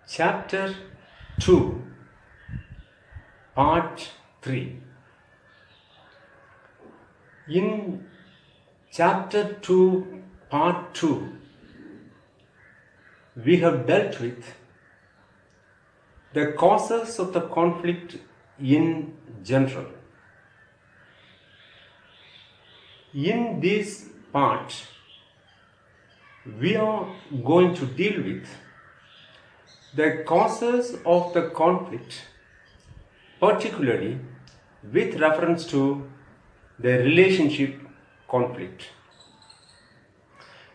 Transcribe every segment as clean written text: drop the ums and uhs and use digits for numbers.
Chapter 2, Part 3. In Chapter 2, Part 2, we have dealt with the causes of the conflict in general. In this part, we are going to deal with the causes of the conflict, particularly with reference to the relationship conflict.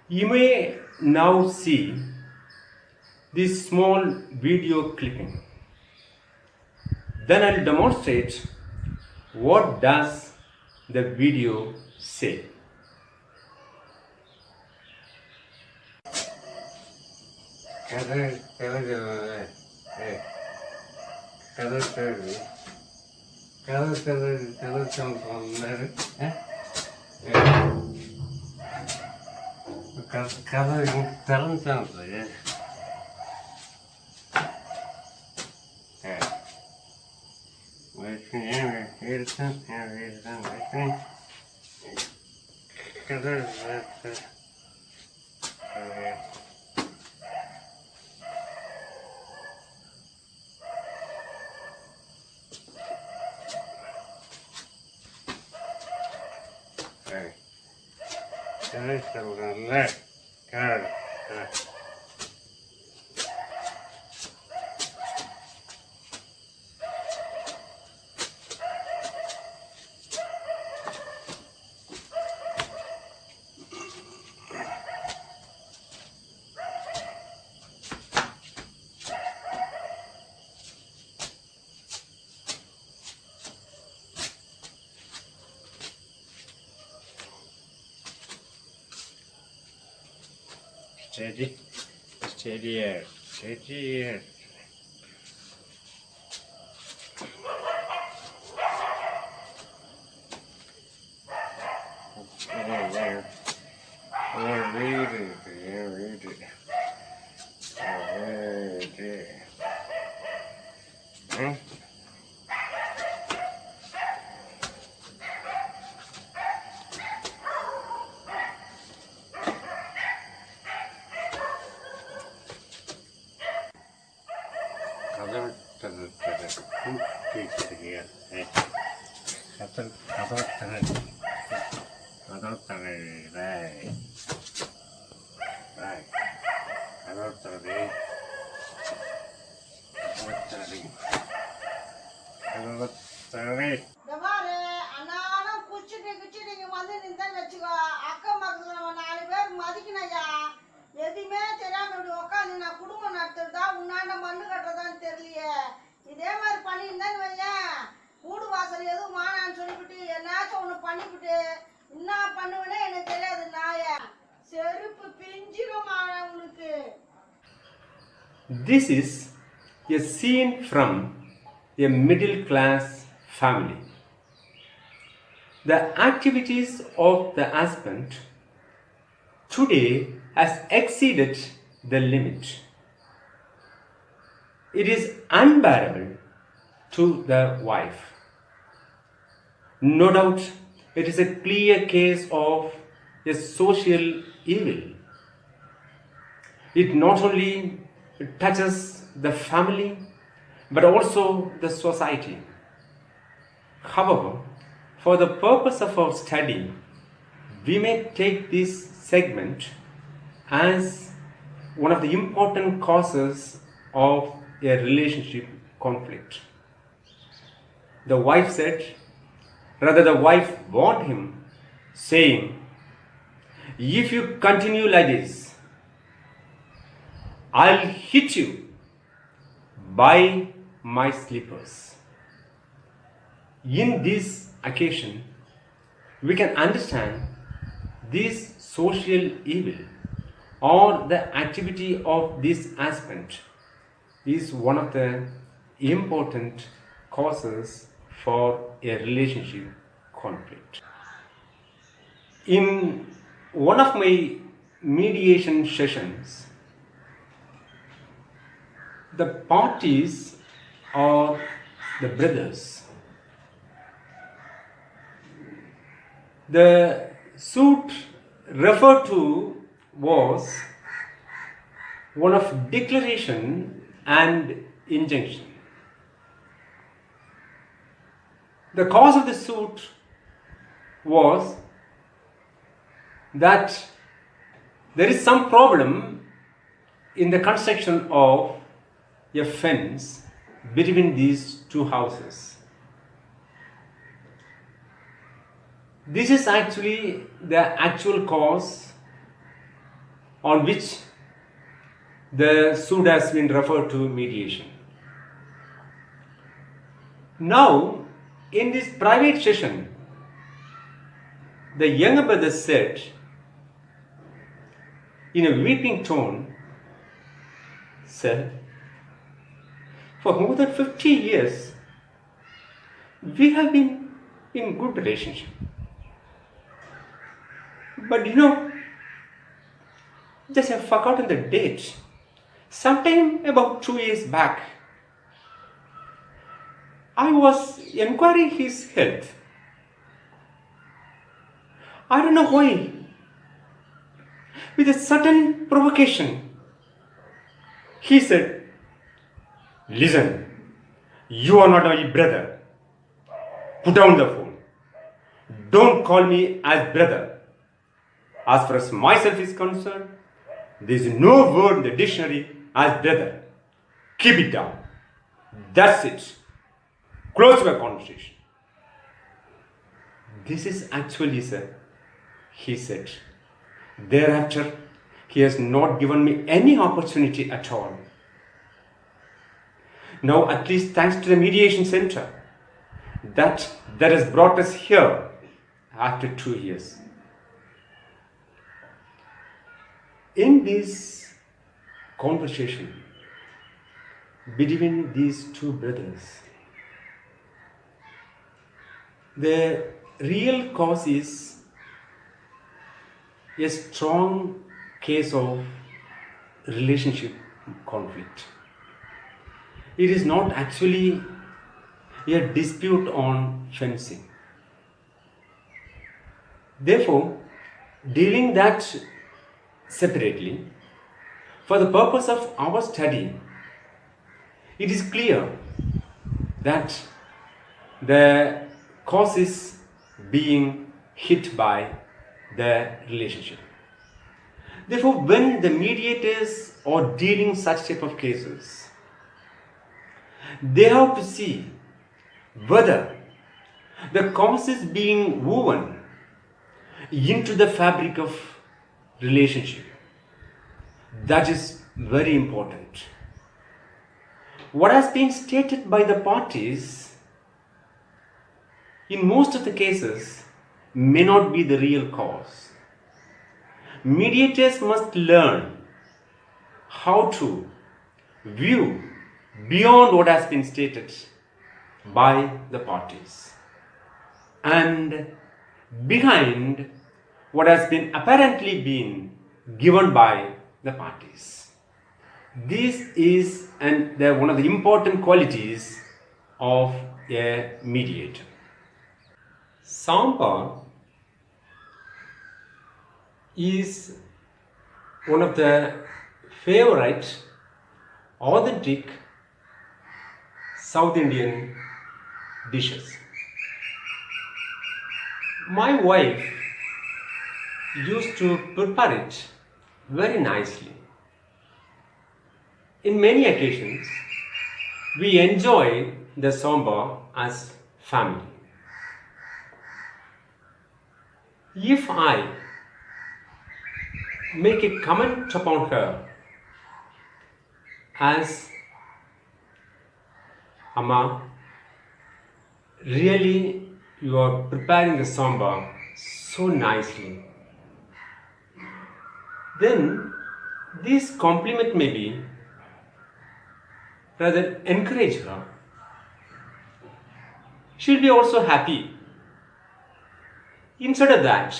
You may now see this small video clipping. Then I'll demonstrate what does the video say. Steady. எதுவுமே தெரியாம இப்படி உட்காந்து நான் குடும்பம் நடத்துறதா உன்னாண்ட மண்ணு கட்டுறதான்னு தெரியலையே. இதே மாதிரி பண்ணியிருந்தேன்னு வையேன், வீடு வாசல் எதுவும் மானான்னு சொல்லிவிட்டு என்னாச்சும் ஒன்று பண்ணிவிட்டு என்ன பண்ணுவேனே எனக்கு தெரியாது. நாய செருப்பு பிஞ்சிரும் உங்களுக்கு. This is a scene from a middle class family. The activities of the husband today has exceeded the limit. It is unbearable to the wife. No doubt it is a clear case of a social evil. It not only touches the family but also the society. However, for the purpose of our study, we may take this segment as one of the important causes of a relationship conflict. The wife said, rather the wife warned him, saying, "If you continue like this, I'll hit you by my slippers." In this occasion, we can understand this social evil or the activity of this husband is one of the important causes for a relationship conflict. In one of my mediation sessions, the parties are the brothers. The suit referred to was one of declaration and injunction. The cause of the suit was that there is some problem in the construction of a fence between these two houses. This is actually the actual cause on which the suit has been referred to mediation. Now, in this private session, the younger brother said in a weeping tone, "Sir, for more than 50 years, we have been in good relationship. But just I've forgotten the date. Sometime about 2 years back, I was inquiring his health. I don't know why. With a sudden provocation, he said, 'Listen, you are not my brother. Put down the phone. Don't call me as brother. As far as myself is concerned, there is no word in the dictionary as brother. Keep it down. That's it. Close the conversation.' This is actually, sir," he said. "Thereafter, he has not given me any opportunity at all. Now, at least thanks to the mediation center, that has brought us here after 2 years." In this conversation between these two brothers, the real cause is a strong case of relationship conflict. It is not actually a dispute on fencing. Therefore, dealing that separately, for the purpose of our study, it is clear that the cause is being hit by the relationship. Therefore, when the mediators are dealing such type of cases, they have to see whether the cause is being woven into the fabric of relationship. That is very important. What has been stated by the parties in most of the cases may not be the real cause. Mediators must learn how to view beyond what has been stated by the parties and behind what has been apparently been given by the parties. This is one of the important qualities of a mediator. Sambar is one of the favorite authentic South Indian dishes. My wife used to prepare it very nicely. In many occasions, we enjoy the sambar as family. If I make a comment upon her as, "Amma, really you are preparing the sambar so nicely," then this compliment may be rather encourage her. She'll be also happy. Instead of that,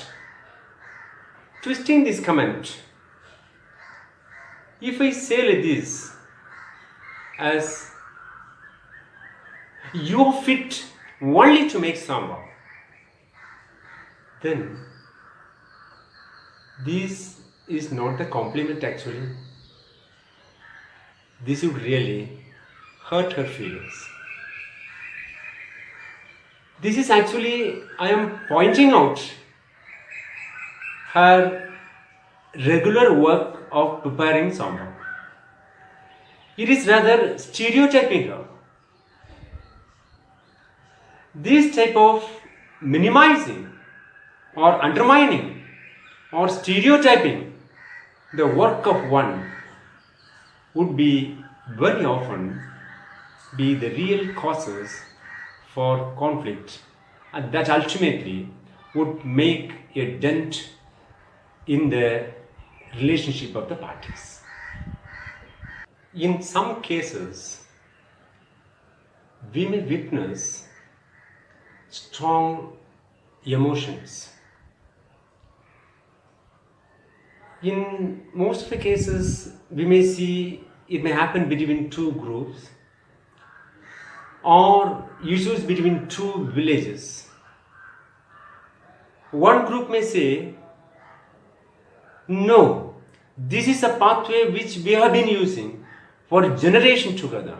twisting this comment, if I say like this, as you are fit only to make sambar, then this is not the compliment actually. This would really hurt her feelings. This is actually, I am pointing out her regular work of preparing sambar. It is rather stereotyping her. This type of minimizing or undermining or stereotyping the work of one would be very often be the real causes for conflict, and that ultimately would make a dent in the relationship of the parties. In some cases, we may witness strong emotions. In most of the cases, we may see it may happen between two groups or issues between two villages. One group may say, no, this is a pathway which we have been using for a generation together.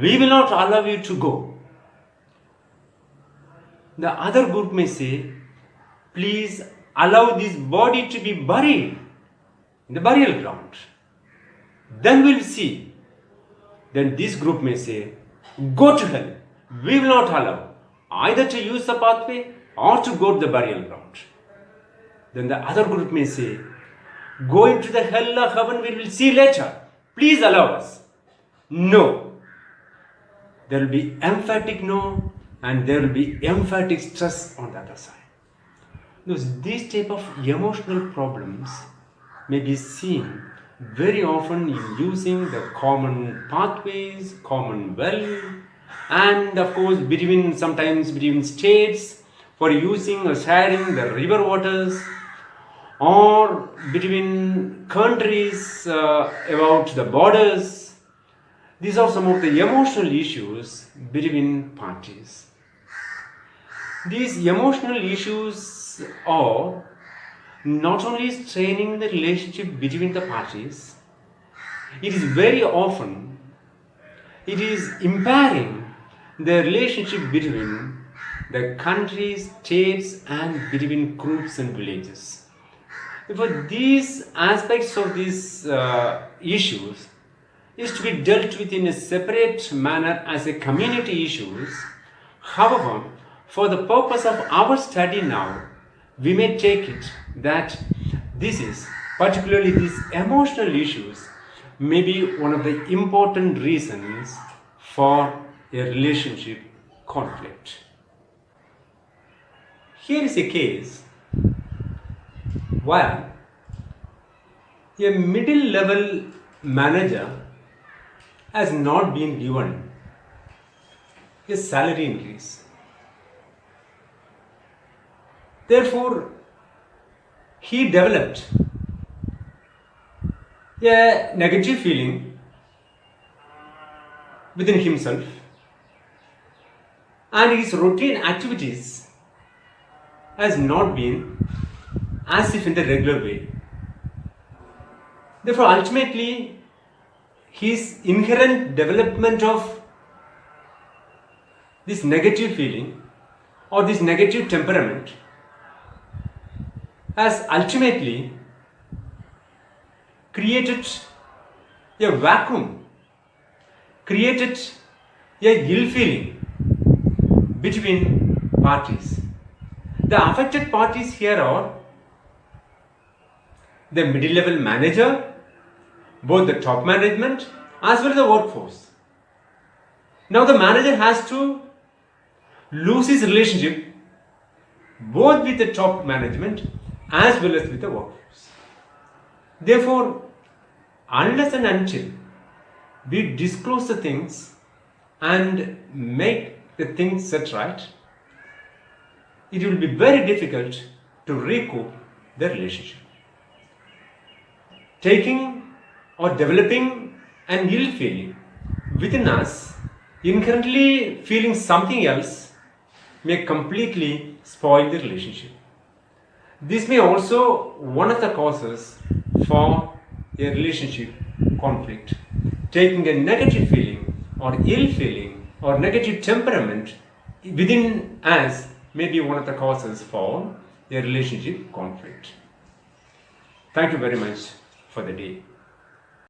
We will not allow you to go. The other group may say, please allow this body to be buried in the burial ground. Then we'll see. Then this group may say, go to hell. We will not allow either to use the pathway or to go to the burial ground. Then the other group may say, go into the hell or heaven, we will see later. Please allow us. No. There will be emphatic no and there will be emphatic stress on the other side. These type of emotional problems may be seen very often in using the common pathways, common well, and of course sometimes between states for using or sharing the river waters, or between countries about the borders. These are some of the emotional issues between parties. These emotional issues are not only straining the relationship between the parties, it is very often impairing the relationship between the countries, states, and between groups and villages. Therefore, these aspects of these issues is to be dealt with in a separate manner as a community issues. However, for the purpose of our study now, we may take it that this is, particularly these emotional issues, may be one of the important reasons for a relationship conflict. Here is a case where a middle level manager has not been given a salary increase. Therefore, he developed a negative feeling within himself, and his routine activities has not been as if in the regular way. Therefore, ultimately, his inherent development of this negative feeling or this negative temperament has ultimately created a vacuum, created a ill feeling between parties. The affected parties here are the middle level manager, both the top management as well as the workforce. Now the manager has to lose his relationship both with the top management as well as with the workforce. Therefore, unless and until we disclose the things and make the things set right, it will be very difficult to recoup the relationship. Taking or developing an ill feeling within us, inherently feeling something else may completely spoil the relationship. This may also one of the causes for a relationship conflict. Taking a negative feeling or ill feeling or negative temperament within us may be one of the causes for a relationship conflict. Thank you very much for the day.